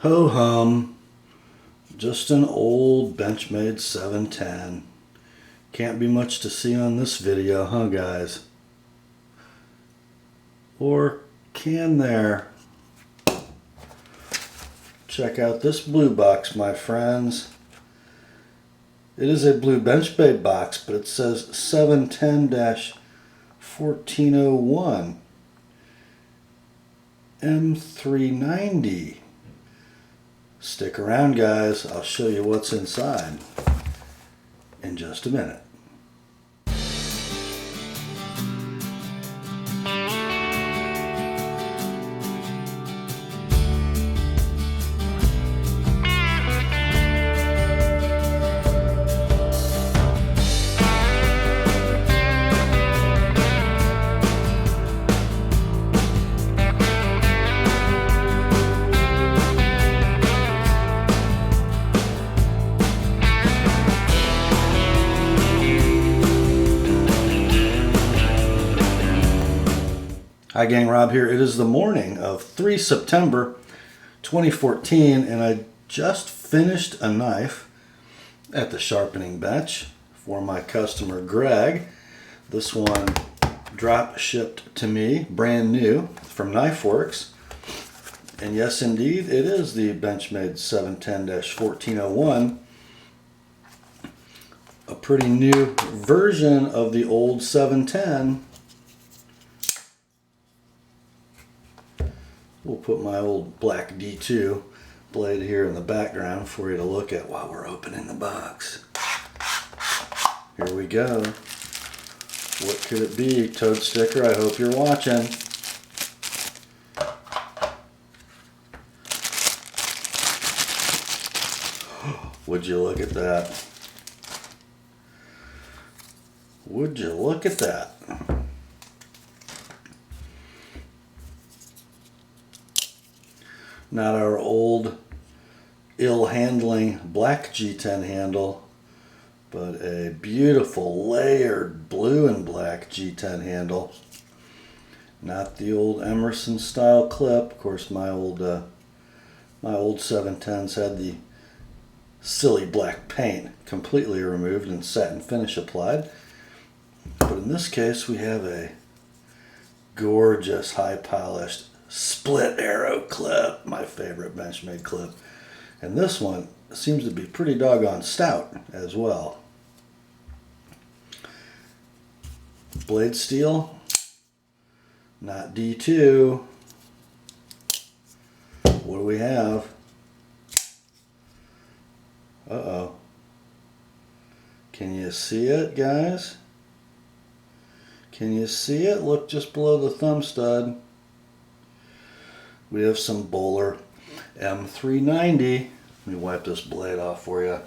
Ho hum, just an old Benchmade 710. Can't be much to see on this video, huh guys? Or can there? Check out this blue box, my friends. It is a blue Benchmade box, but it says 710-1401 M390. Stick around, guys. I'll show you what's inside in just a minute. Hi gang, Rob here. It is the morning of 3 September 2014 and I just finished a knife at the sharpening bench for my customer Greg. This one drop shipped to me, brand new from KnifeWorks. And yes indeed, it is the Benchmade 710-1401. A pretty new version of the old 710. We'll put my old black D2 blade here in the background for you to look at while we're opening the box. Here we go. What could it be? Toad sticker, I hope you're watching. Would you look at that? Would you look at that? Not our old ill-handling black G10 handle, but a beautiful layered blue and black G10 handle. Not the old Emerson style clip. Of course, my old 710s had the silly black paint completely removed and satin finish applied. But in this case, we have a gorgeous, high-polished split arrow clip, my favorite Benchmade clip. And this one seems to be pretty doggone stout as well. Blade steel, not D2. What do we have? Uh-oh. Can you see it, guys? Can you see it? Look just below the thumb stud. We have some Bowler M390. Let me wipe this blade off for you.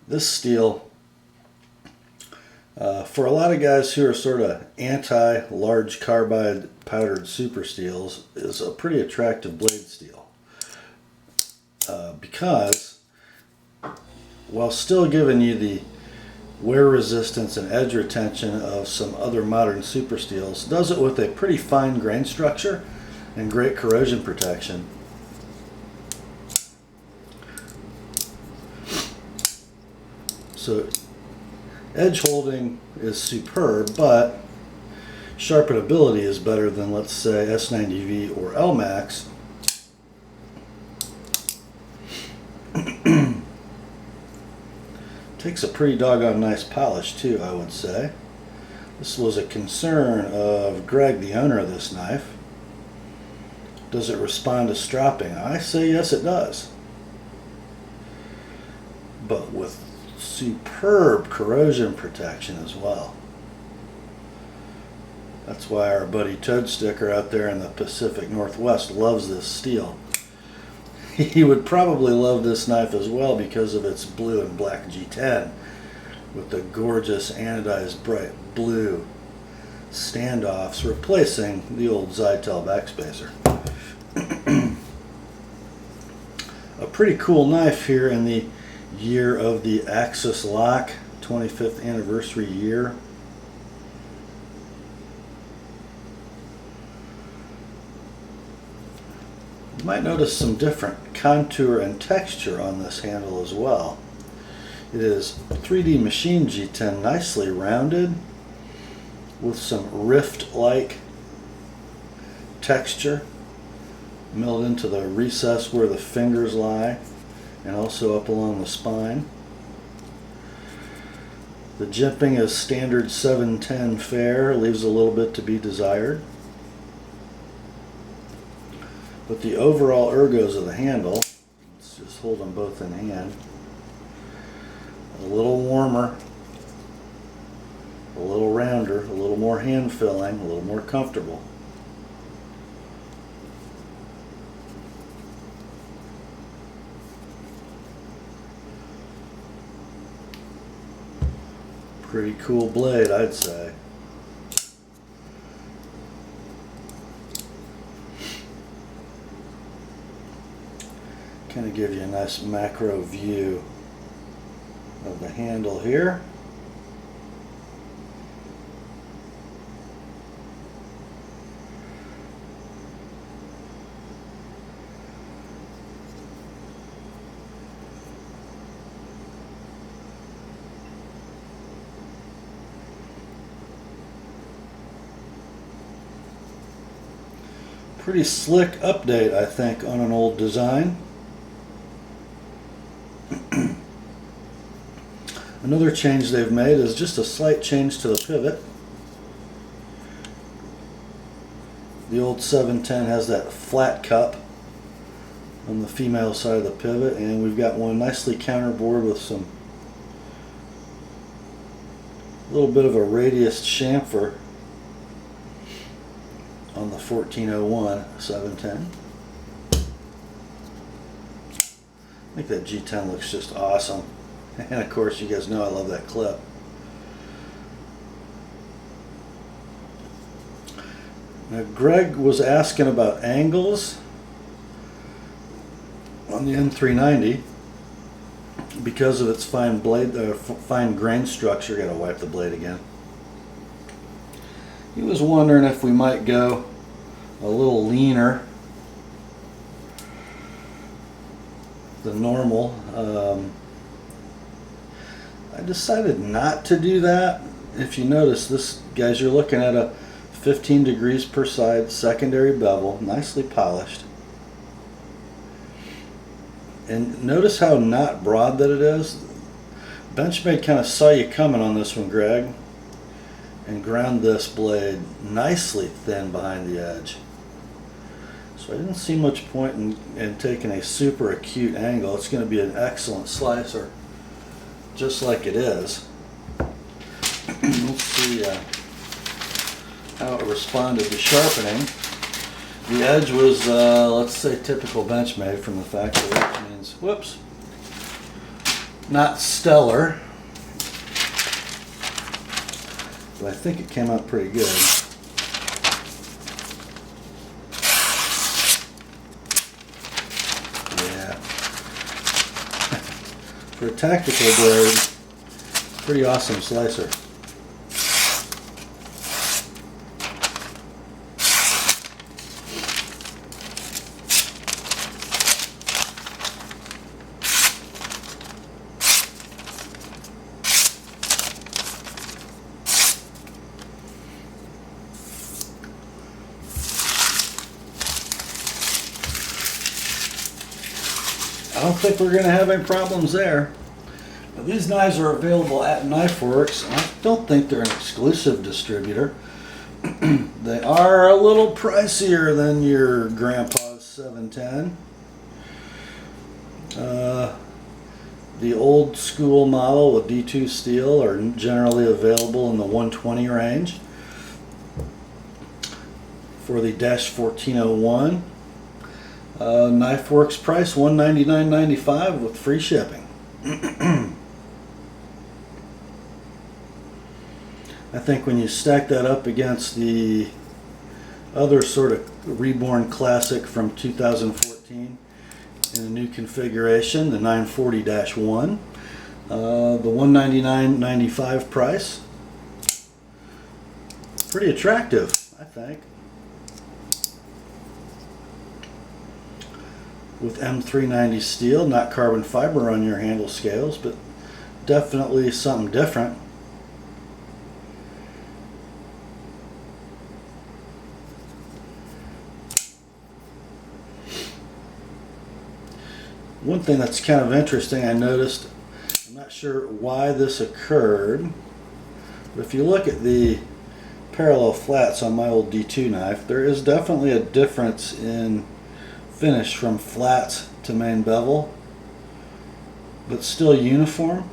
This steel, for a lot of guys who are sort of anti-large carbide powdered super steels, is a pretty attractive blade steel. Because while still giving you the wear resistance and edge retention of some other modern super steels, does it with a pretty fine grain structure and great corrosion protection. So edge holding is superb, but sharpenability is better than, let's say, S90V or LMAX. Takes a pretty doggone nice polish too, I would say. This was a concern of Greg, the owner of this knife. Does it respond to stropping? I say yes, it does. But with superb corrosion protection as well. That's why our buddy Toad Sticker out there in the Pacific Northwest loves this steel. He would probably love this knife as well because of its blue and black G10 with the gorgeous anodized bright blue standoffs replacing the old Zytel backspacer. A pretty cool knife here in the year of the Axis lock, 25th anniversary year. You might notice some different contour and texture on this handle as well. It is 3D machine G10, nicely rounded with some rift-like texture milled into the recess where the fingers lie and also up along the spine. The jimping is standard 710 fair, leaves a little bit to be desired. But the overall ergos of the handle, let's just hold them both in hand, a little warmer, a little rounder, a little more hand filling, a little more comfortable. Pretty cool blade, I'd say. Kind of give you a nice macro view of the handle here. Pretty slick update, I think, on an old design. Another change they've made is just a slight change to the pivot. The old 710 has that flat cup on the female side of the pivot, and we've got one nicely counterbored with some little bit of a radius chamfer on the 1401 710. I think that G10 looks just awesome. And of course, you guys know I love that clip. Now, Greg was asking about angles on the M390 because of its fine blade, fine grain structure. Got to wipe the blade again. He was wondering if we might go a little leaner than normal. I decided not to do that. If you notice this, guys, you're looking at a 15 degrees per side secondary bevel, nicely polished. And notice how not broad that it is. Benchmade kind of saw you coming on this one, Greg, and ground this blade nicely thin behind the edge. So I didn't see much point in taking a super acute angle. It's going to be an excellent slicer, just like it is. Let's see how it responded to sharpening. The edge was, let's say, typical Benchmade from the factory, which means, whoops, not stellar. But I think it came out pretty good. Yeah. For a tactical blade, pretty awesome slicer. I don't think we're going to have any problems there. Now, these knives are available at KnifeWorks. I don't think they're an exclusive distributor. They are a little pricier than your grandpa's 710. The old school model with D2 steel are generally available in the 120 range. For the -1401, KnifeWorks price $199.95 with free shipping. I think when you stack that up against the other sort of reborn classic from 2014 in a new configuration, the 940-1, the $199.95 price, pretty attractive, I think. with M390 steel, not carbon fiber on your handle scales, but definitely something different. One thing that's kind of interesting, I noticed, I'm not sure why this occurred, but if you look at the parallel flats on my old D2 knife, there is definitely a difference in finish from flats to main bevel, but still uniform.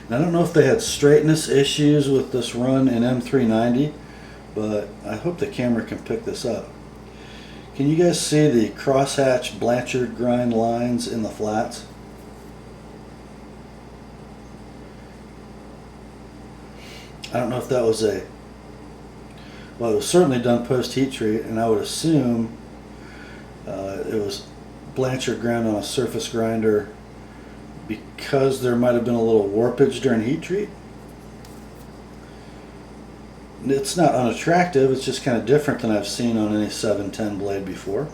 And I don't know if they had straightness issues with this run in M390, but I hope the camera can pick this up. Can you guys see the crosshatch Blanchard grind lines in the flats? I don't know if that was it was certainly done post heat treat, and I would assume it was Blanchard ground on a surface grinder because there might have been a little warpage during heat treat. It's not unattractive, it's just kind of different than I've seen on any 710 blade before.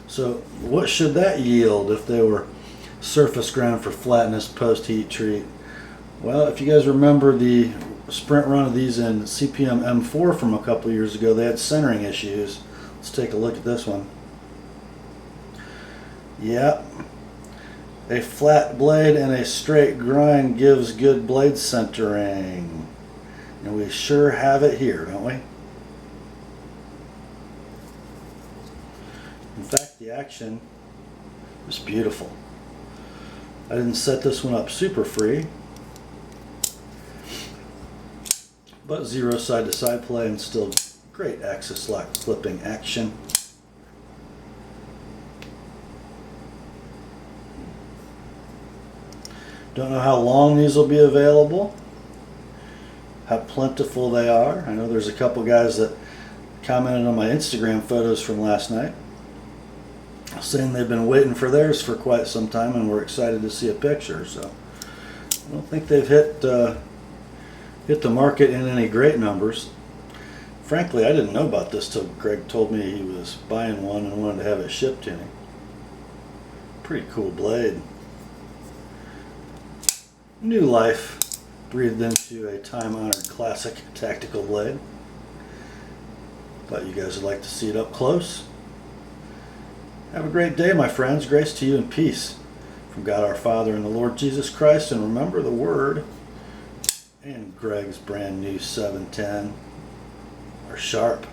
So what should that yield if they were surface ground for flatness post heat treat? Well, if you guys remember the sprint run of these in CPM M4 from a couple years ago, they had centering issues. Let's take a look at this one. Yep. A flat blade and a straight grind gives good blade centering. And we sure have it here, don't we? In fact, the action is beautiful. I didn't set this one up super free, but zero side to side play and still great axis lock clipping action. Don't know how long these will be available, how plentiful they are. I know there's a couple guys that commented on my Instagram photos from last night saying they've been waiting for theirs for quite some time and we're excited to see a picture. So I don't think they've hit the market in any great numbers. Frankly, I didn't know about this till Greg told me he was buying one and wanted to have it shipped to me. Pretty cool blade. New life breathed into a time-honored classic tactical blade. Thought you guys would like to see it up close. Have a great day, my friends. Grace to you and peace from God our Father and the Lord Jesus Christ. And remember the word and Greg's brand new 710 are sharp.